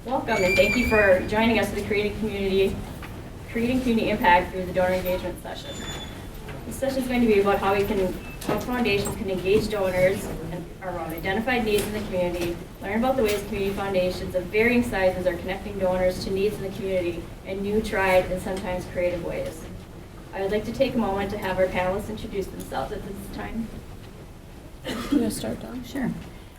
Welcome, and thank you for joining us for the Creating Community Impact through the donor engagement session. This session is going to be about how foundations can engage donors around identified needs in the community, learn about the ways community foundations of varying sizes are connecting donors to needs in the community in new, tried, and sometimes creative ways. I would like to take a moment to have our panelists introduce themselves at this time. You want to start, Dawn? Sure.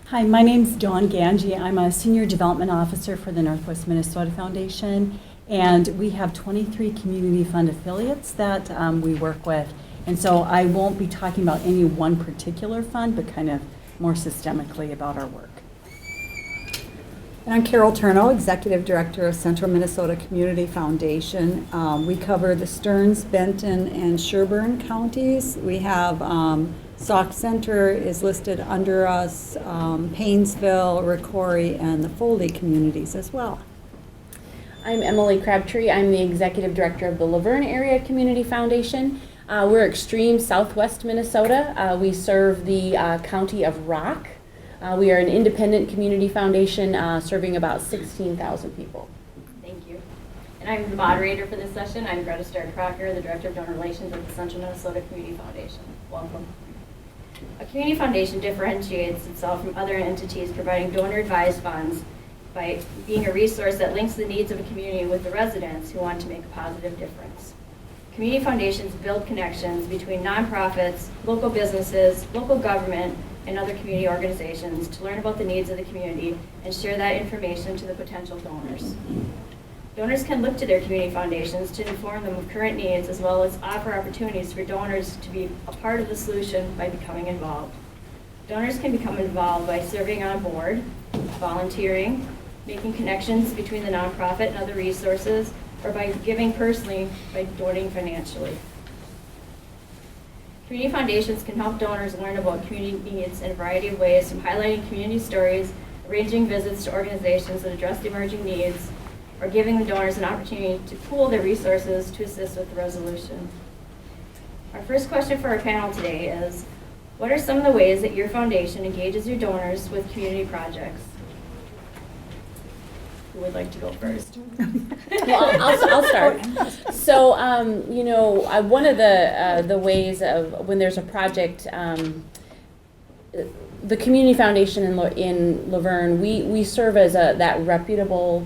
Hi, my name's Dawn Ganje. I'm a Senior Development Officer for the Northwest Minnesota Foundation, and we have 23 community fund affiliates that we work with. And so I won't be talking about any one particular fund, but kind of more systemically about our work. And I'm Caryl Turnow, Executive Director of Central Minnesota Community Foundation. We cover the Stearns, Benton, and Sherburne counties. We have Sauk Center is listed under us, Paynesville, Ricori, and the Foley communities as well. I'm Emily Crabtree. I'm the Executive Director of the Luverne Area Community Foundation. We're extreme southwest Minnesota. We serve the county of Rock. We are an independent community foundation serving about 16,000 people. Thank you. And I'm the moderator for this session. I'm Greta Stark-Kraker, the Director of Donor Relations at the Central Minnesota Community Foundation. Welcome. A community foundation differentiates itself from other entities providing donor-advised funds by being a resource that links the needs of a community with the residents who want to make a positive difference. Community foundations build connections between nonprofits, local businesses, local government, and other community organizations to learn about the needs of the community and share that information to the potential donors. Donors can look to their community foundations to inform them of current needs as well as offer opportunities for donors to be a part of the solution by becoming involved. Donors can become involved by serving on a board, volunteering, making connections between the nonprofit and other resources, or by giving personally by donating financially. Community foundations can help donors learn about community needs in a variety of ways, from highlighting community stories, arranging visits to organizations that address the emerging needs, or giving the donors an opportunity to pool their resources to assist with the resolution. Our first question for our panel today is, what are some of the ways that your foundation engages your donors with community projects? Who would like to go first? Well, I'll start. So, one of the ways of when there's a project, the community foundation in Luverne, we serve as that reputable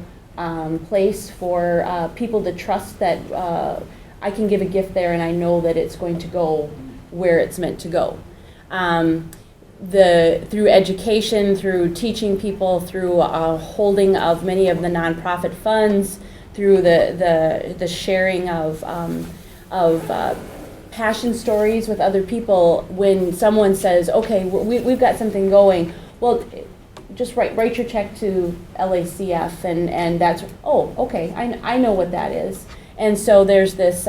place for people to trust that I can give a gift there and I know that it's going to go where it's meant to go. Through education, through teaching people, through holding of many of the nonprofit funds, through the sharing of passion stories with other people. When someone says, "Okay, we've got something going," well, just write your check to LACF, and that's okay. I know what that is. And so there's this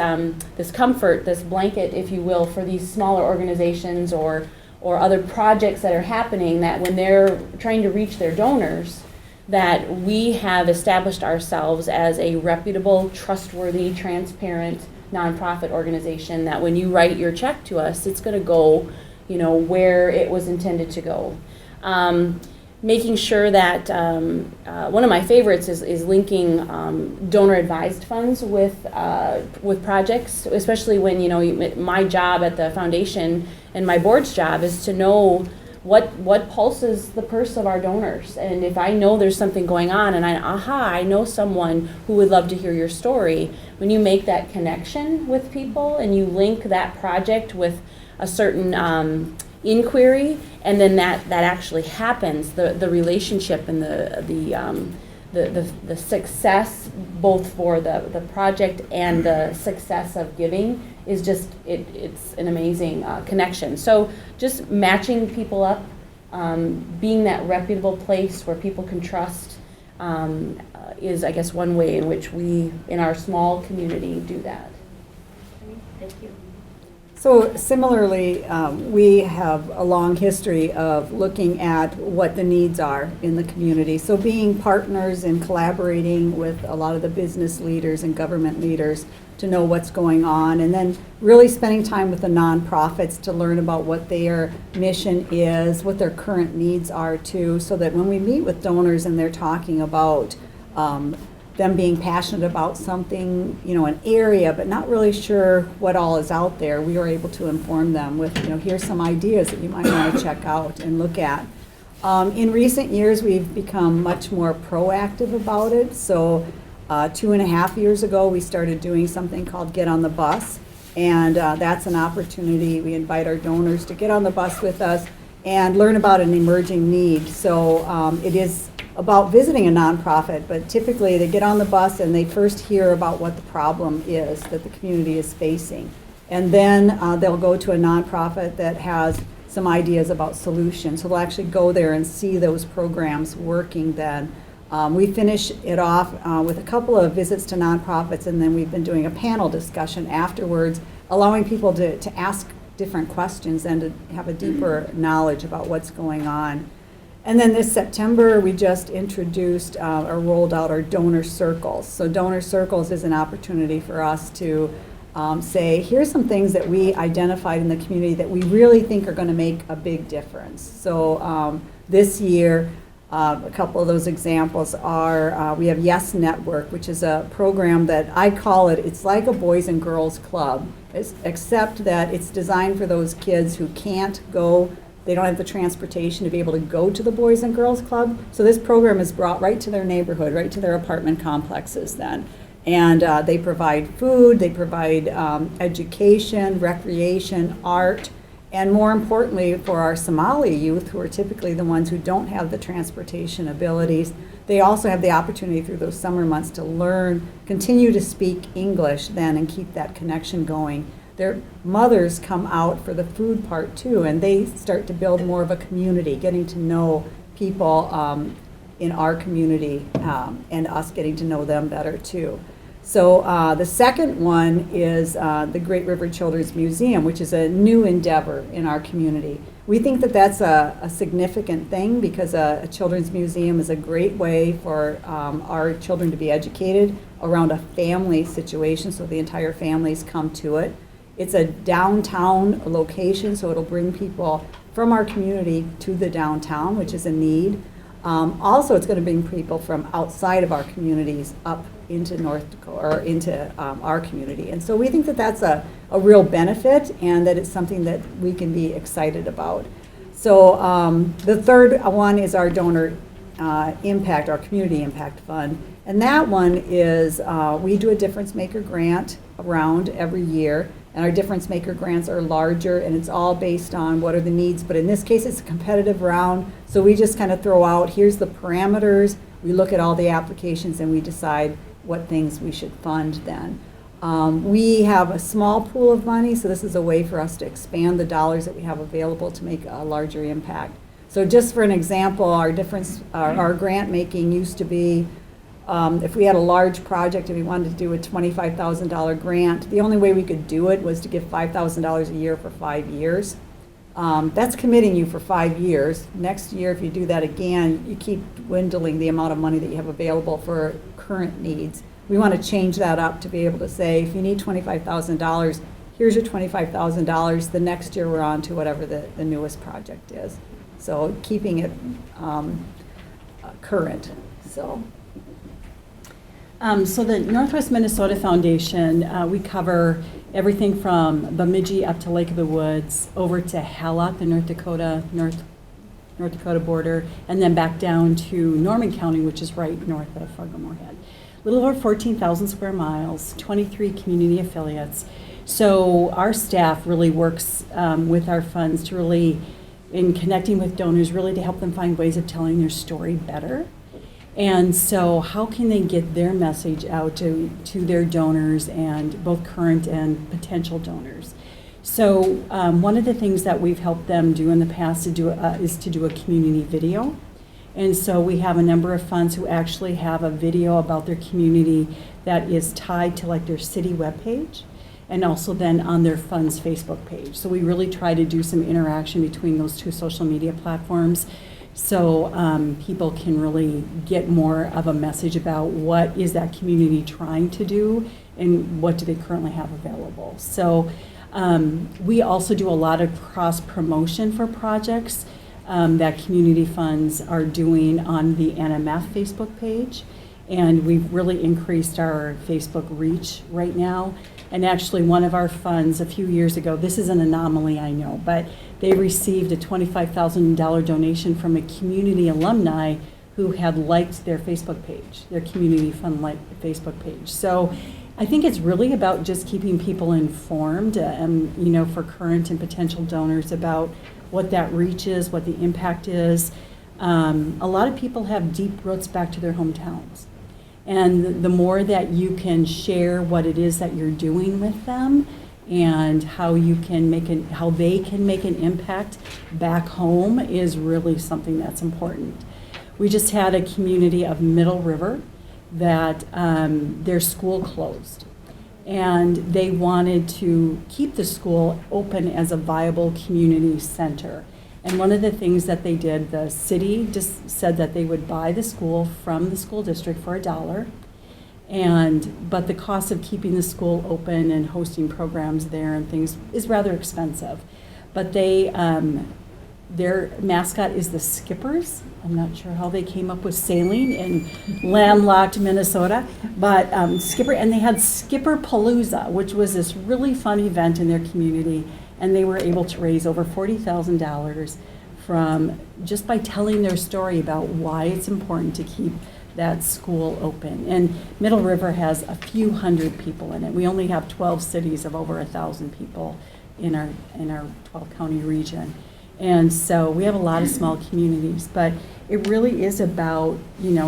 comfort, this blanket, if you will, for these smaller organizations or other projects that are happening, that when they're trying to reach their donors, that we have established ourselves as a reputable, trustworthy, transparent nonprofit organization, that when you write your check to us, it's going to go, where it was intended to go. Making sure that one of my favorites is linking donor-advised funds with projects, especially when my job at the foundation and my board's job is to know what pulses the purse of our donors. And if I know there's something going on and I know someone who would love to hear your story, when you make that connection with people and you link that project with a certain inquiry, and then that actually happens, the relationship and the success both for the project and the success of giving is just it's an amazing connection. So just matching people up, being that reputable place where people can trust is, I guess, one way in which we in our small community do that. Thank you. So similarly, we have a long history of looking at what the needs are in the community. So being partners and collaborating with a lot of the business leaders and government leaders to know what's going on, and then really spending time with the nonprofits to learn about what their mission is, what their current needs are too, so that when we meet with donors and they're talking about them being passionate about something, an area, but not really sure what all is out there. We were able to inform them with, here's some ideas that you might want to check out and look at. In recent years, we've become much more proactive about it. So 2.5 years ago, we started doing something called Get on the Bus. And that's an opportunity. We invite our donors to get on the bus with us and learn about an emerging need. So it is about visiting a nonprofit, but typically they get on the bus and they first hear about what the problem is that the community is facing. And then they'll go to a nonprofit that has some ideas about solutions. So they'll actually go there and see those programs working then. We finish it off with a couple of visits to nonprofits, and then we've been doing a panel discussion afterwards, allowing people to ask different questions and to have a deeper knowledge about what's going on. And then this September, we just introduced or rolled out our donor circles. So donor circles is an opportunity for us to say, here's some things that we identified in the community that we really think are going to make a big difference. So this year, a couple of those examples are, we have Yes Network, which is a program that I call it's like a Boys and Girls Club, except that it's designed for those kids who can't go, they don't have the transportation to be able to go to the Boys and Girls Club. So this program is brought right to their neighborhood, right to their apartment complexes then. And they provide food, they provide education, recreation, art, and more importantly, for our Somali youth, who are typically the ones who don't have the transportation abilities, they also have the opportunity through those summer months to learn, continue to speak English then and keep that connection going. Their mothers come out for the food part too, and they start to build more of a community, getting to know people in our community and us getting to know them better too. So the second one is the Great River Children's Museum, which is a new endeavor in our community. We think that that's a significant thing because a children's museum is a great way for our children to be educated around a family situation, so the entire families come to it. It's a downtown location, so it'll bring people from our community to the downtown, which is a need. Also, it's going to bring people from outside of our communities up into North Dakota, or into our community. And so we think that that's a real benefit and that it's something that we can be excited about. So the third one is our donor impact, our community impact fund. And that one is, we do a Difference Maker grant round every year. And our Difference Maker grants are larger, and it's all based on what are the needs. But in this case, it's a competitive round. So we just kind of throw out, here's the parameters. We look at all the applications, and we decide what things we should fund then. We have a small pool of money, so this is a way for us to expand the dollars that we have available to make a larger impact. So just for an example, our grant making used to be, if we had a large project and we wanted to do a $25,000 grant, the only way we could do it was to give $5,000 a year for 5 years. That's committing you for 5 years. Next year, if you do that again, you keep dwindling the amount of money that you have available for current needs. We want to change that up to be able to say, if you need $25,000, here's your $25,000. The next year, we're on to whatever the newest project is. So keeping it current. So the Northwest Minnesota Foundation, we cover everything from Bemidji up to Lake of the Woods, over to Hallock, the North Dakota border, and then back down to Norman County, which is right north of Fargo-Moorhead. A little over 14,000 square miles, 23 community affiliates. So our staff really works with our funds to really, in connecting with donors, really to help them find ways of telling their story better. And so how can they get their message out to their donors, and both current and potential donors? So one of the things that we've helped them do in the past is to do a community video. And so we have a number of funds who actually have a video about their community that is tied to like their city webpage, and also then on their fund's Facebook page. So we really try to do some interaction between those two social media platforms, so people can really get more of a message about what is that community trying to do and what do they currently have available. So we also do a lot of cross-promotion for projects that community funds are doing on the NMF Facebook page. And we've really increased our Facebook reach right now. And actually, one of our funds a few years ago, this is an anomaly, I know, but they received a $25,000 donation from a community alumni who had liked their Facebook page, their community fund Facebook page. So I think it's really about just keeping people informed, for current and potential donors about what that reach is, what the impact is. A lot of people have deep roots back to their hometowns. And the more that you can share what it is that you're doing with them and how they can make an impact back home is really something that's important. We just had a community of Middle River that their school closed. And they wanted to keep the school open as a viable community center. And one of the things that they did, the city just said that they would buy the school from the school district for $1, but the cost of keeping the school open and hosting programs there and things is rather expensive. But their mascot is the Skippers. I'm not sure how they came up with sailing in landlocked Minnesota, but Skipper, and they had Skipper Palooza, which was this really fun event in their community. And they were able to raise over $40,000 from just by telling their story about why it's important to keep that school open. And Middle River has a few hundred people in it. We only have 12 cities of over 1,000 people in our 12-county region. And so we have a lot of small communities, but it really is about,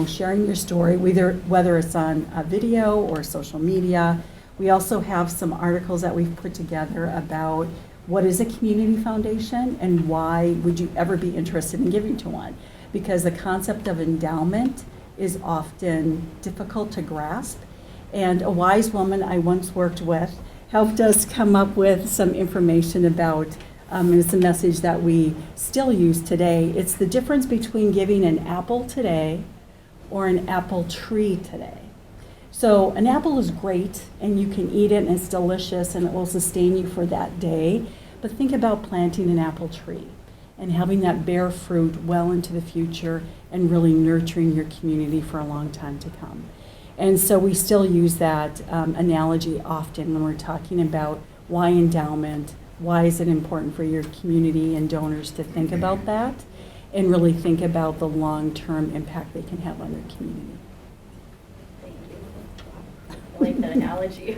sharing your story, whether it's on a video or social media. We also have some articles that we've put together about what is a community foundation and why would you ever be interested in giving to one? Because the concept of endowment is often difficult to grasp. And a wise woman I once worked with helped us come up with some information about, and it's a message that we still use today. It's the difference between giving an apple today or an apple tree today. So an apple is great and you can eat it and it's delicious and it will sustain you for that day. But think about planting an apple tree and having that bear fruit well into the future and really nurturing your community for a long time to come. And so we still use that analogy often when we're talking about why endowment, why is it important for your community and donors to think about that and really think about the long-term impact they can have on their community. I like that analogy.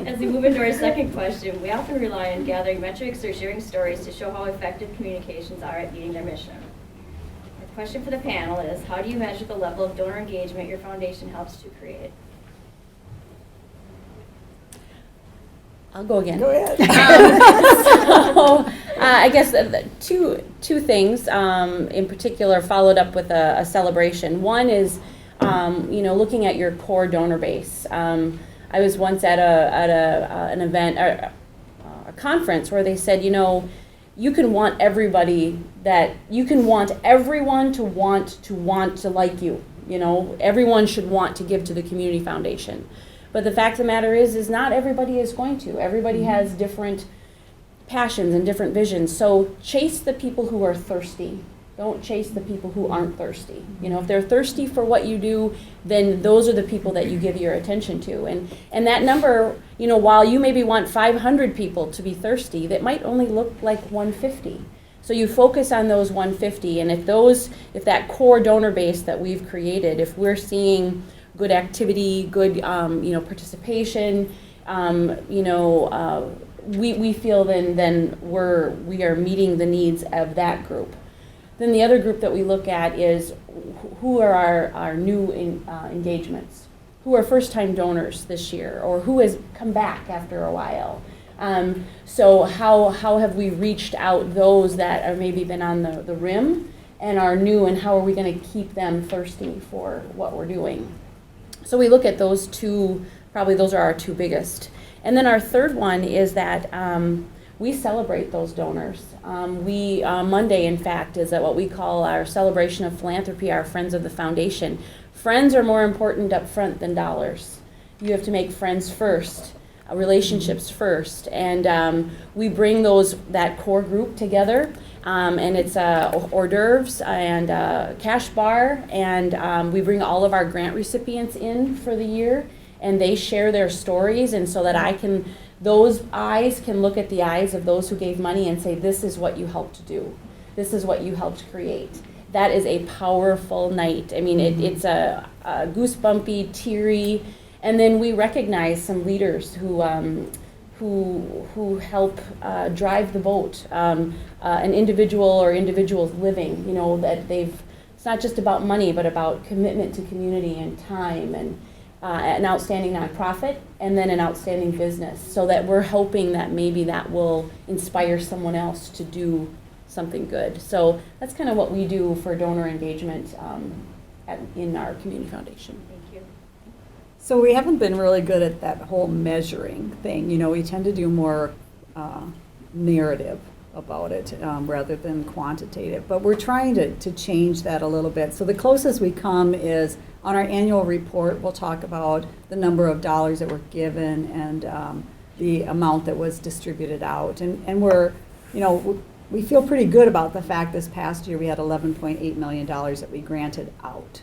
As we move into our second question, we often rely on gathering metrics or sharing stories to show how effective communications are at meeting their mission. The question for the panel is, how do you measure the level of donor engagement your foundation helps to create? I'll go again. Go ahead. I guess two things in particular followed up with a celebration. One is looking at your core donor base. I was once at an event, a conference where they said, you can want everybody you can want everyone to want to like you. Everyone should want to give to the community foundation. But the fact of the matter is not everybody is going to. Everybody has different passions and different visions. So chase the people who are thirsty. Don't chase the people who aren't thirsty. If they're thirsty for what you do, then those are the people that you give your attention to. And that number, while you maybe want 500 people to be thirsty, that might only look like 150. So you focus on those 150, and if that core donor base that we've created, if we're seeing good activity, good participation, we feel then we are meeting the needs of that group. Then the other group that we look at is who are our new engagements, who are first-time donors this year, or who has come back after a while. So how have we reached out those that are maybe been on the rim and are new, and how are we going to keep them thirsty for what we're doing? So we look at those two, probably those are our two biggest. And then our third one is that we celebrate those donors. Monday, in fact, is what we call our celebration of philanthropy, our Friends of the Foundation. Friends are more important up front than dollars. You have to make friends first, relationships first. And we bring that core group together And it's hors d'oeuvres and cash bar, and we bring all of our grant recipients in for the year, and they share their stories, and so that those eyes can look at the eyes of those who gave money and say, this is what you helped do. This is what you helped create. That is a powerful night. I mean, it's a goosebumpy, teary, and then we recognize some leaders who help drive the boat. An individual or individuals living, that it's not just about money, but about commitment to community and time, and an outstanding nonprofit, and then an outstanding business, so that we're hoping that maybe that will inspire someone else to do something good. So that's kind of what we do for donor engagement in our community foundation. Thank you. So we haven't been really good at that whole measuring thing. We tend to do more narrative about it rather than quantitative. But we're trying to change that a little bit. So the closest we come is on our annual report, we'll talk about the number of dollars that were given and the amount that was distributed out. And we're, we feel pretty good about the fact this past year we had $11.8 million that we granted out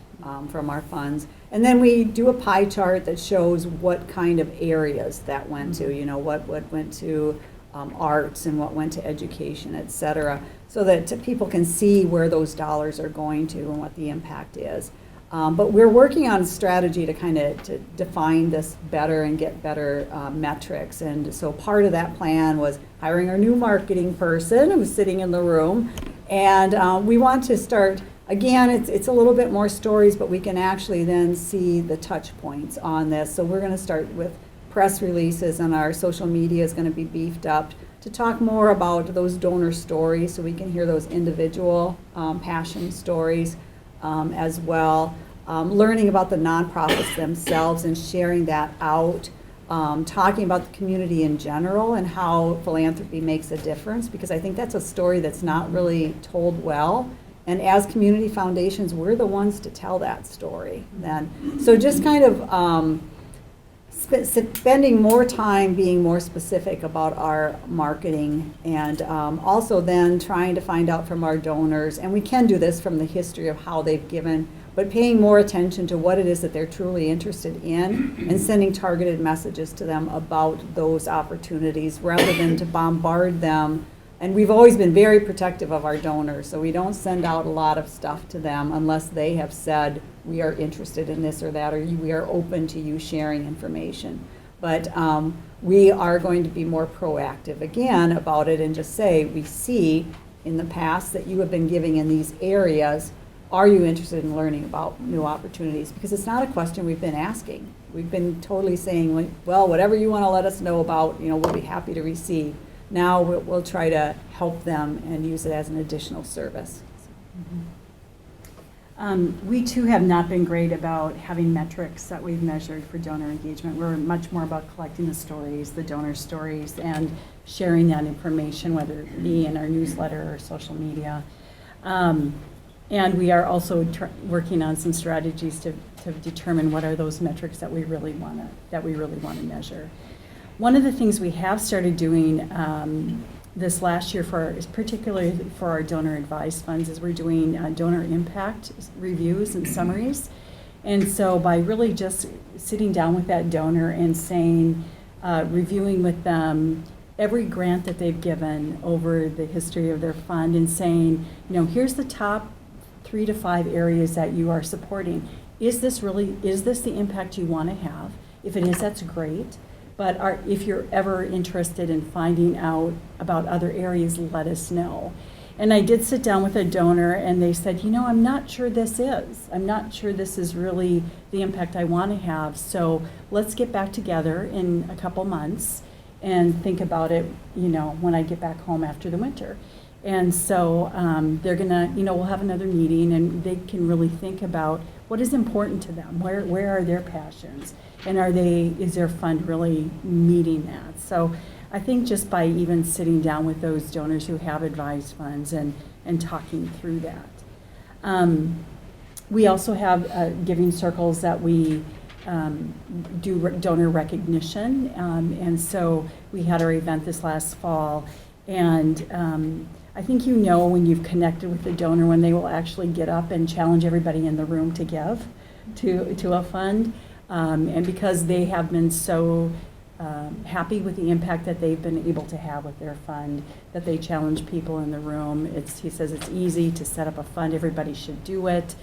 from our funds. And then we do a pie chart that shows what kind of areas that went to, what went to arts and what went to education, et cetera, so that people can see where those dollars are going to and what the impact is. But we're working on a strategy to kind of to define this better and get better metrics. And so part of that plan was hiring our new marketing person who's sitting in the room. And we want to start, again, it's a little bit more stories, but we can actually then see the touch points on this. So we're going to start with press releases, and our social media is going to be beefed up to talk more about those donor stories, so we can hear those individual passion stories as well. Learning about the nonprofits themselves and sharing that out. Talking about the community in general and how philanthropy makes a difference, because I think that's a story that's not really told well. And as community foundations, we're the ones to tell that story then. So just kind of spending more time being more specific about our marketing, and also then trying to find out from our donors, and we can do this from the history of how they've given, but paying more attention to what it is that they're truly interested in and sending targeted messages to them about those opportunities rather than to bombard them. And we've always been very protective of our donors, so we don't send out a lot of stuff to them unless they have said, we are interested in this or that, or we are open to you sharing information. But we are going to be more proactive again about it and just say, we see in the past that you have been giving in these areas. Are you interested in learning about new opportunities? Because it's not a question we've been asking. We've been totally saying, well, whatever you want to let us know about, we'll be happy to receive. Now we'll try to help them and use it as an additional service. We too have not been great about having metrics that we've measured for donor engagement. We're much more about collecting the stories, the donor stories, and sharing that information, whether it be in our newsletter or social media. And we are also working on some strategies to determine what are those metrics that we really want to measure. One of the things we have started doing this last year, particularly for our donor advised funds, is we're doing donor impact reviews and summaries. And so by really just sitting down with that donor and saying, reviewing with them every grant that they've given over the history of their fund and saying, here's the top 3 to 5 areas that you are supporting. Is this the impact you want to have? If it is, that's great. But if you're ever interested in finding out about other areas, let us know. And I did sit down with a donor and they said, I'm not sure this is. I'm not sure this is really the impact I want to have. So let's get back together in a couple months and think about it, when I get back home after the winter. And so they're gonna, we'll have another meeting and they can really think about what is important to them, where are their passions, and is their fund really meeting that? So I think just by even sitting down with those donors who have advised funds and talking through that. We also have giving circles that we do donor recognition, and so we had our event this last fall, and I think you know when you've connected with the donor when they will actually get up and challenge everybody in the room to give to a fund. And because they have been so happy with the impact that they've been able to have with their fund, that they challenge people in the room. He says it's easy to set up a fund, everybody should do it.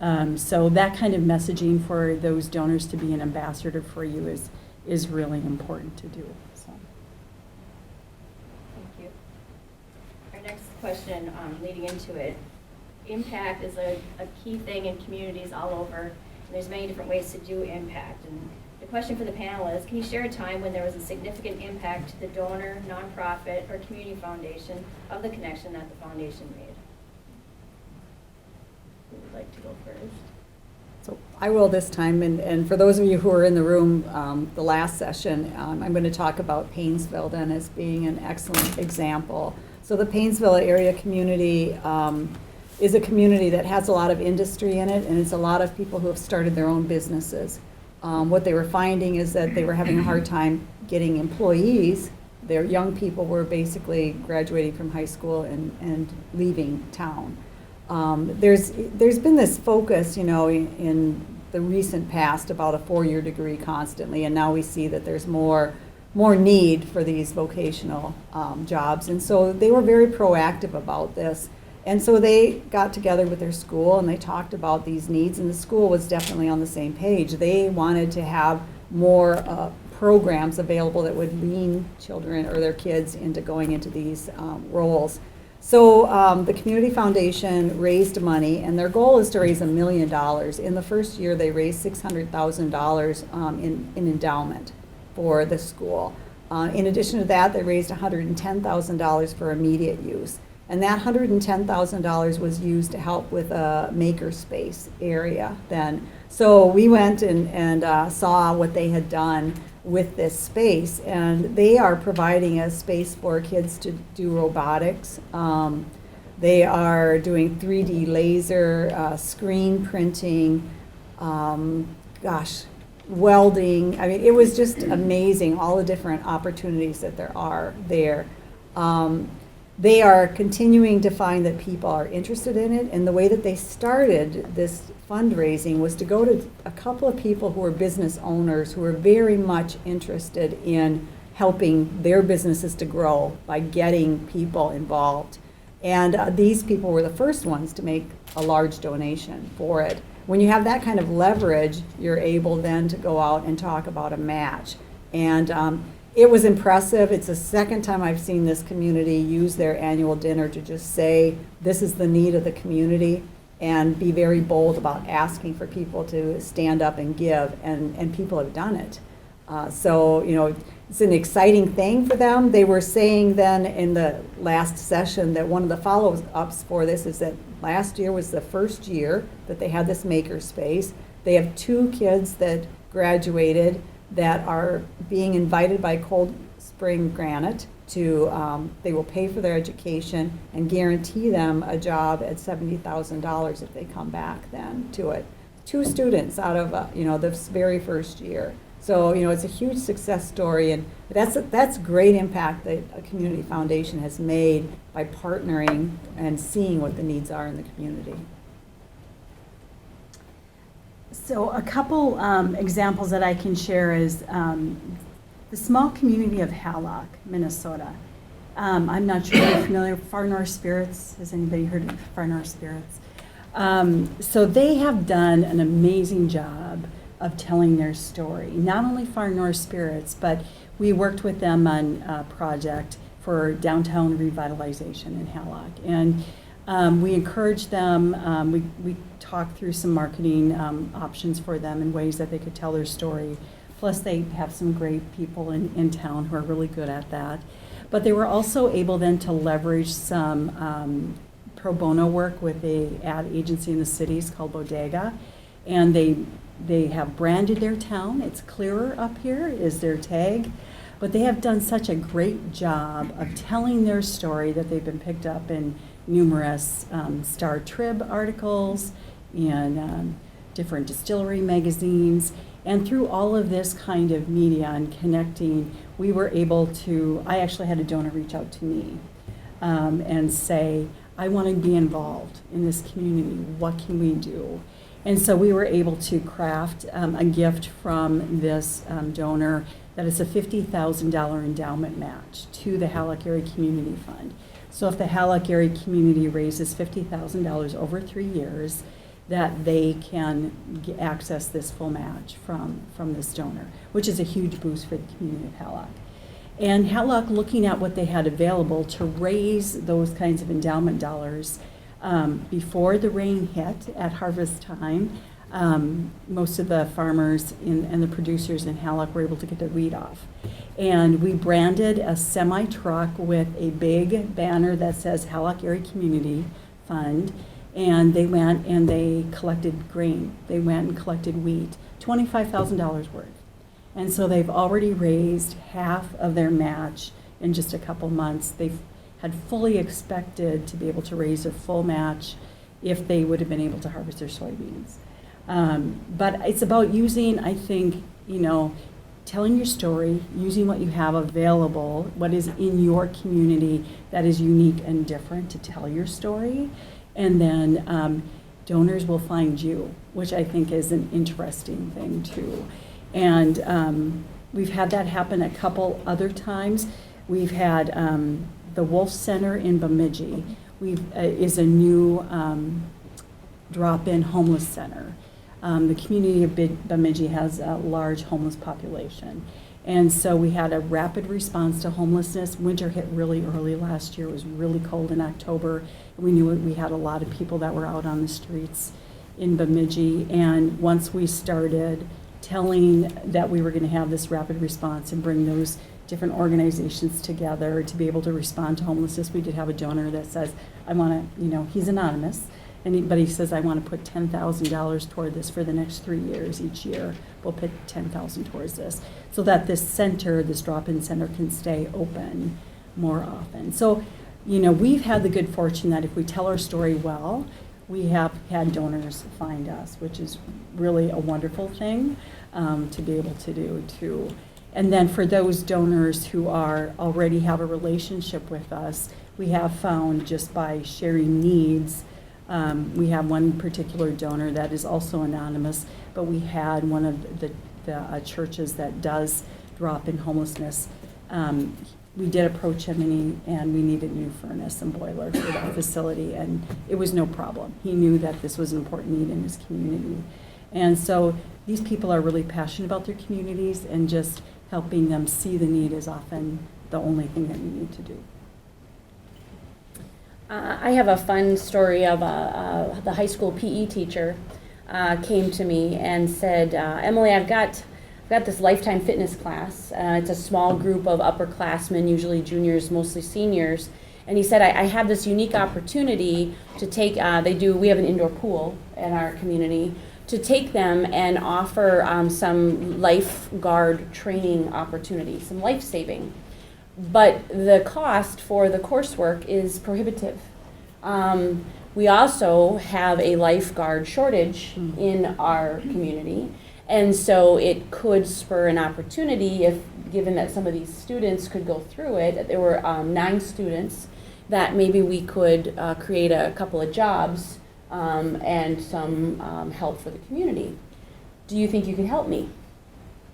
So that kind of messaging for those donors to be an ambassador for you is really important to do. So. Thank you. Our next question, leading into it, impact is a key thing in communities all over, and there's many different ways to do impact. And the question for the panelists, can you share a time when there was a significant impact to the donor, nonprofit, or community foundation of the connection that the foundation made? Who would like to go first? So I will this time, and for those of you who are in the room the last session, I'm going to talk about Painesville then as being an excellent example. So the Painesville area community is a community that has a lot of industry in it, and it's a lot of people who have started their own businesses. What they were finding is that they were having a hard time getting employees. Their young people were basically graduating from high school and leaving town. There's been this focus, in the recent past about a 4-year degree constantly, and now we see that there's more need for these vocational jobs. And so they were very proactive about this. And so they got together with their school and they talked about these needs, and the school was definitely on the same page. They wanted to have more programs available that would lean children or their kids into going into these roles. So the Community Foundation raised money, and their goal is to raise $1 million. In the first year, they raised $600,000 in endowment for the school. In addition to that, they raised $110,000 for immediate use. And that $110,000 was used to help with a makerspace area then. So we went and saw what they had done with this space, and they are providing a space for kids to do robotics. They are doing 3D laser, screen printing, welding. I mean, it was just amazing, all the different opportunities that there are there. They are continuing to find that people are interested in it, and the way that they started this fundraising was to go to a couple of people who are business owners who are very much interested in helping their businesses to grow by getting people involved. And these people were the first ones to make a large donation for it. When you have that kind of leverage, you're able then to go out and talk about a match. And it was impressive. It's the second time I've seen this community use their annual dinner to just say, this is the need of the community, and be very bold about asking for people to stand up and give, and people have done it. So, it's an exciting thing for them. They were saying then in the last session that one of the follow-ups for this is that last year was the first year that they had this maker space. They have 2 kids that graduated that are being invited by Cold Spring Granite to, they will pay for their education and guarantee them a job at $70,000 if they come back then to it. 2 students out of, this very first year. So, it's a huge success story, and that's great impact that a community foundation has made by partnering and seeing what the needs are in the community. So a couple examples that I can share is the small community of Hallock, Minnesota. I'm not sure if you're familiar with Far North Spirits. Has anybody heard of Far North Spirits? So they have done an amazing job of telling their story. Not only Far North Spirits, but we worked with them on a project for downtown revitalization in Hallock. And we encouraged them, we talked through some marketing options for them and ways that they could tell their story. Plus they have some great people in town who are really good at that. But they were also able then to leverage some pro bono work with an ad agency in the cities called Bodega. And they have branded their town. It's clearer up here is their tag. But they have done such a great job of telling their story that they've been picked up in numerous Star Trib articles and different distillery magazines. And through all of this kind of media and connecting, we were able to, I actually had a donor reach out to me and say, I want to be involved in this community. What can we do? And so we were able to craft a gift from this donor that is a $50,000 endowment match to the Hallock Area Community Fund. So if the Hallock Area community raises $50,000 over 3 years, that they can access this full match from this donor, which is a huge boost for the community of Hallock. And Hallock, looking at what they had available to raise those kinds of endowment dollars before the rain hit at harvest time, most of the farmers and the producers in Hallock were able to get their wheat off. And we branded a semi-truck with a big banner that says Hallock Area Community Fund, and they went and they collected grain. They went and collected wheat, $25,000 worth. And so they've already raised half of their match in just a couple months. They've had fully expected to be able to raise a full match if they would have been able to harvest their soybeans. But it's about using, I think, telling your story, using what you have available, what is in your community that is unique and different to tell your story. And then donors will find you, which I think is an interesting thing too. And we've had that happen a couple other times. We've had the Wolf Center in Bemidji is a new drop-in homeless center. The community of Bemidji has a large homeless population. And so we had a rapid response to homelessness. Winter hit really early last year. It was really cold in October. We knew we had a lot of people that were out on the streets in Bemidji. And once we started telling that we were going to have this rapid response and bring those different organizations together to be able to respond to homelessness, we did have a donor that says, I want to, he's anonymous, but he says, I want to put $10,000 toward this for the next 3 years. Each year we'll put $10,000 towards this so that this center, this drop-in center, can stay open more often. So, we've had the good fortune that if we tell our story well, we have had donors find us, which is really a wonderful thing to be able to do too. And then for those donors who already have a relationship with us, we have found just by sharing needs. We have one particular donor that is also anonymous, but we had one of the churches that does drop in homelessness. We did approach him and we needed a new furnace and boiler for that facility, and it was no problem. He knew that this was an important need in his community. And so these people are really passionate about their communities, and just helping them see the need is often the only thing that you need to do. I have a fun story of the high school PE teacher came to me and said, Emily, I've got this lifetime fitness class. It's a small group of upperclassmen, usually juniors, mostly seniors. And he said, I have this unique opportunity to take, we have an indoor pool in our community, to take them and offer some lifeguard training opportunity, some life-saving. But the cost for the coursework is prohibitive. We also have a lifeguard shortage in our community, and so it could spur an opportunity if, given that some of these students could go through it, there were 9 students, that maybe we could create a couple of jobs and some help for the community. Do you think you could help me?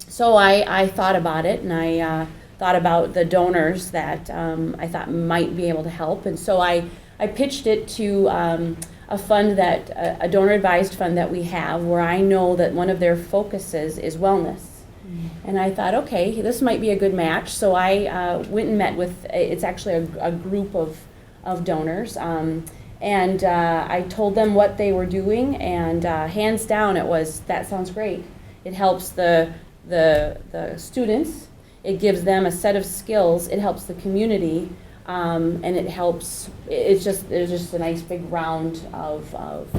So I thought about it, and I thought about the donors that I thought might be able to help. And so I pitched it to a fund a donor-advised fund that we have, where I know that one of their focuses is wellness. And I thought, okay, this might be a good match. So I went and met with, it's actually a group of donors. And I told them what they were doing, and hands down that sounds great. It helps the students. It gives them a set of skills. It helps the community, and there's just a nice big round of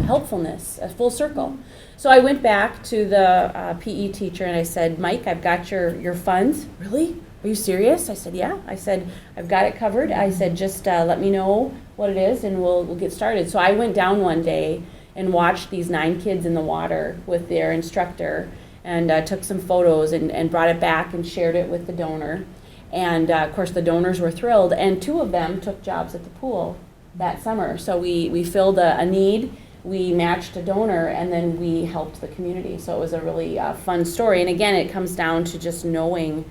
helpfulness, a full circle. So I went back to the PE teacher and I said, Mike, I've got your funds. Really? Are you serious? I said, yeah. I said, I've got it covered. I said, just let me know what it is and we'll get started. So I went down one day and watched these 9 kids in the water with their instructor, and took some photos and brought it back and shared it with the donor. And of course, the donors were thrilled, and 2 of them took jobs at the pool that summer. So we filled a need, we matched a donor, and then we helped the community. So it was a really fun story. And again, it comes down to just knowing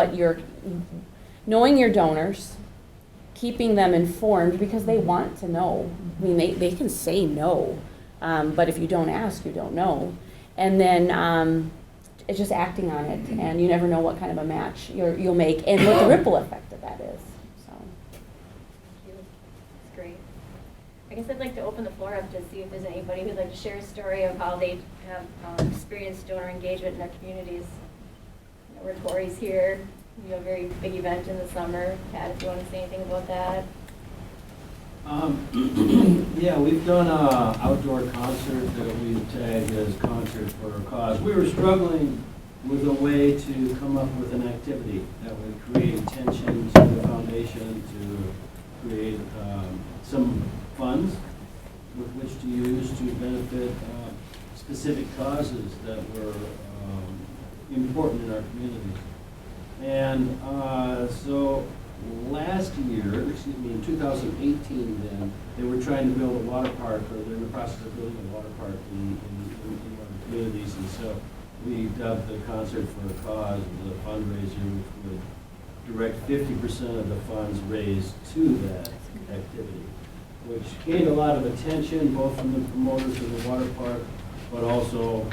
your donors, keeping them informed because they want to know. I mean, they can say no, but if you don't ask, you don't know. And then it's just acting on it, and you never know what kind of a match you'll make and what the ripple effect of that is. So. That's great. I guess I'd like to open the floor up to see if there's anybody who'd like to share a story of how they have experienced donor engagement in their communities. You know, Tori's here. We have a very big event in the summer. Pat, if you want to say anything about that. Yeah, we've done an outdoor concert that we tagged as Concert for a Cause. We were struggling with a way to come up with an activity that would create attention to the foundation, to create some funds with which to use to benefit specific causes that were important in our communities. And so last year, in 2018 then, they were trying to build a water park, or they're in the process of building a water park in one of the communities. And so we dubbed the Concert for a Cause as a fundraiser, which would direct 50% of the funds raised to that activity, which gained a lot of attention, both from the promoters of the water park, but also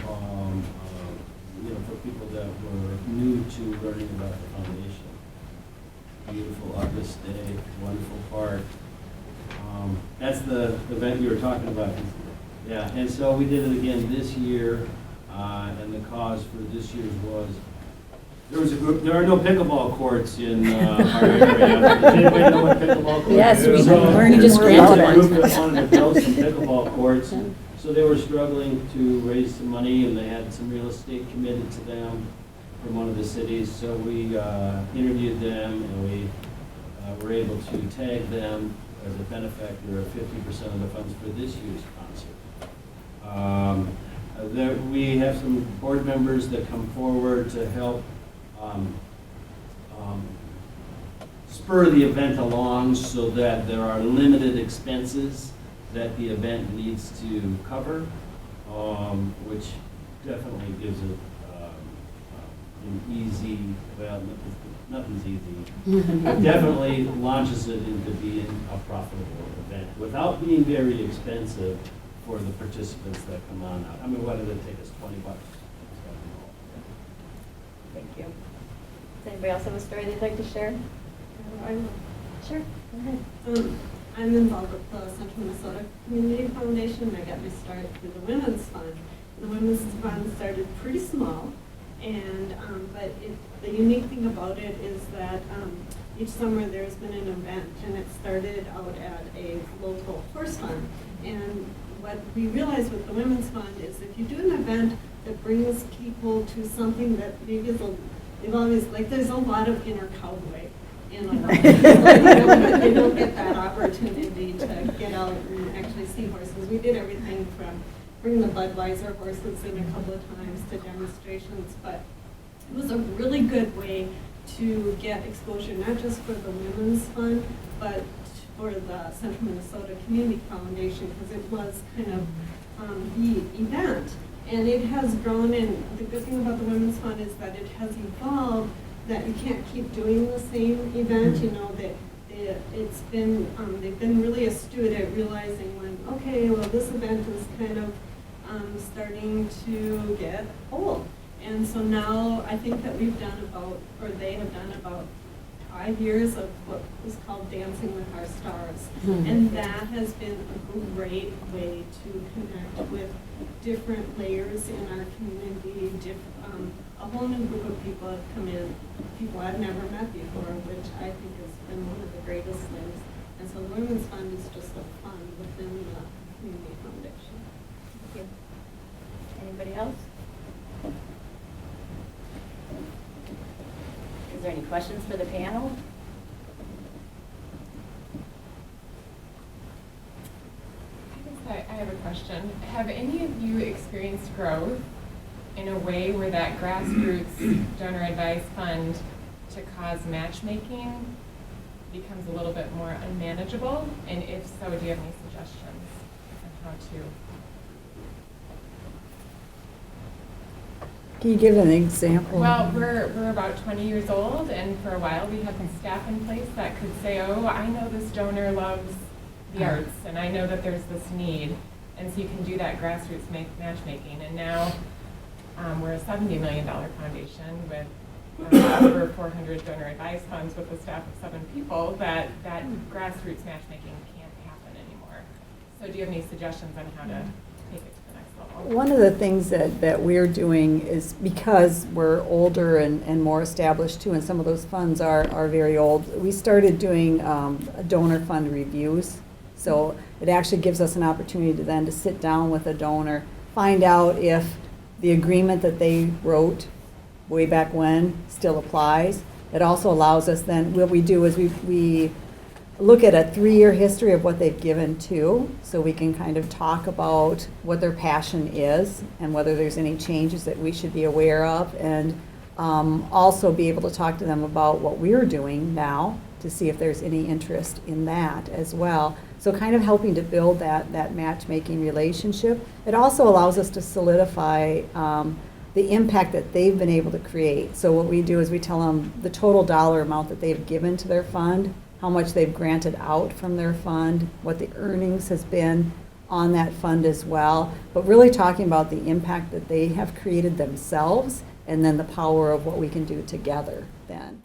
for people that were new to learning about the foundation. Beautiful August day, wonderful park. That's the event you were talking about. Yeah, and so we did it again this year, and the cause for this year's was, there are no pickleball courts in our area. Does anybody know what pickleball courts Yes, are? we So learned just there was granted a group one. that wanted to build some pickleball courts. So they were struggling to raise some money, and they had some real estate committed to them from one of the cities. So we interviewed them, and we were able to tag them as a benefactor of 50% of the funds for this year's concert. We have some board members that come forward to help spur the event along so that there are limited expenses that the event needs to cover, which definitely gives it an easy, well, nothing's easy. It definitely launches it into being a profitable event without being very expensive for the participants that come on out. I mean, what did it take us, $20? Thank you. Does anybody else have a story they'd like to share? Sure, go ahead. I'm involved with the Central Minnesota Community Foundation. I got my start through the Women's Fund. The Women's Fund started pretty small, and but the unique thing about it is that each summer there's been an event, and it started out at a local horse farm. And what we realized with the Women's Fund is if you do an event that brings people to something that maybe is they've always, like, there's a lot of inner cowboy in a lot of people. They don't get that opportunity to get out and actually see horses. We did everything from bring the Budweiser horses in a couple of times to demonstrations, but it was a really good way to get exposure, not just for the Women's Fund, but for the Central Minnesota Community Foundation, because it was kind of the event. And it has grown, and the good thing about the Women's Fund is that it has evolved, that you can't keep doing the same event, you know, that it's been, they've been really astute at realizing when, okay, well, this event is kind of starting to get old. And so now I think that we've done about, or they have done about 5 years of what was called Dancing with Our Stars. And that has been a great way to connect with different layers in our community. A whole new group of people have come in, people I've never met before, which I think has been one of the greatest things. And so the Women's Fund is just a fund within the Community Foundation. Thank you. Anybody else? Is there any questions for the panel? I have a question. Have any of you experienced growth in a way where that grassroots donor advice fund to cause matchmaking becomes a little bit more unmanageable? And if so, do you have any suggestions on how to? Can you give an example? Well, we're about 20 years old, and for a while we had some staff in place that could say, oh, I know this donor loves the arts, and I know that there's this need. And so you can do that grassroots matchmaking. And now we're a $70 million foundation with over 400 donor advice funds with a staff of 7 people, that grassroots matchmaking can't happen anymore. So do you have any suggestions on how to take it to the next level? One of the things that we're doing is, because we're older and more established too, and some of those funds are very old, we started doing donor fund reviews. So it actually gives us an opportunity to then to sit down with a donor, find out if the agreement that they wrote way back when still applies. It also allows us then, what we do is we look at a 3-year history of what they've given to, so we can kind of talk about what their passion is and whether there's any changes that we should be aware of, and also be able to talk to them about what we're doing now to see if there's any interest in that as well. So kind of helping to build that matchmaking relationship. It also allows us to solidify the impact that they've been able to create. So what we do is we tell them the total dollar amount that they've given to their fund, how much they've granted out from their fund, what the earnings has been on that fund as well, but really talking about the impact that they have created themselves, and then the power of what we can do together then.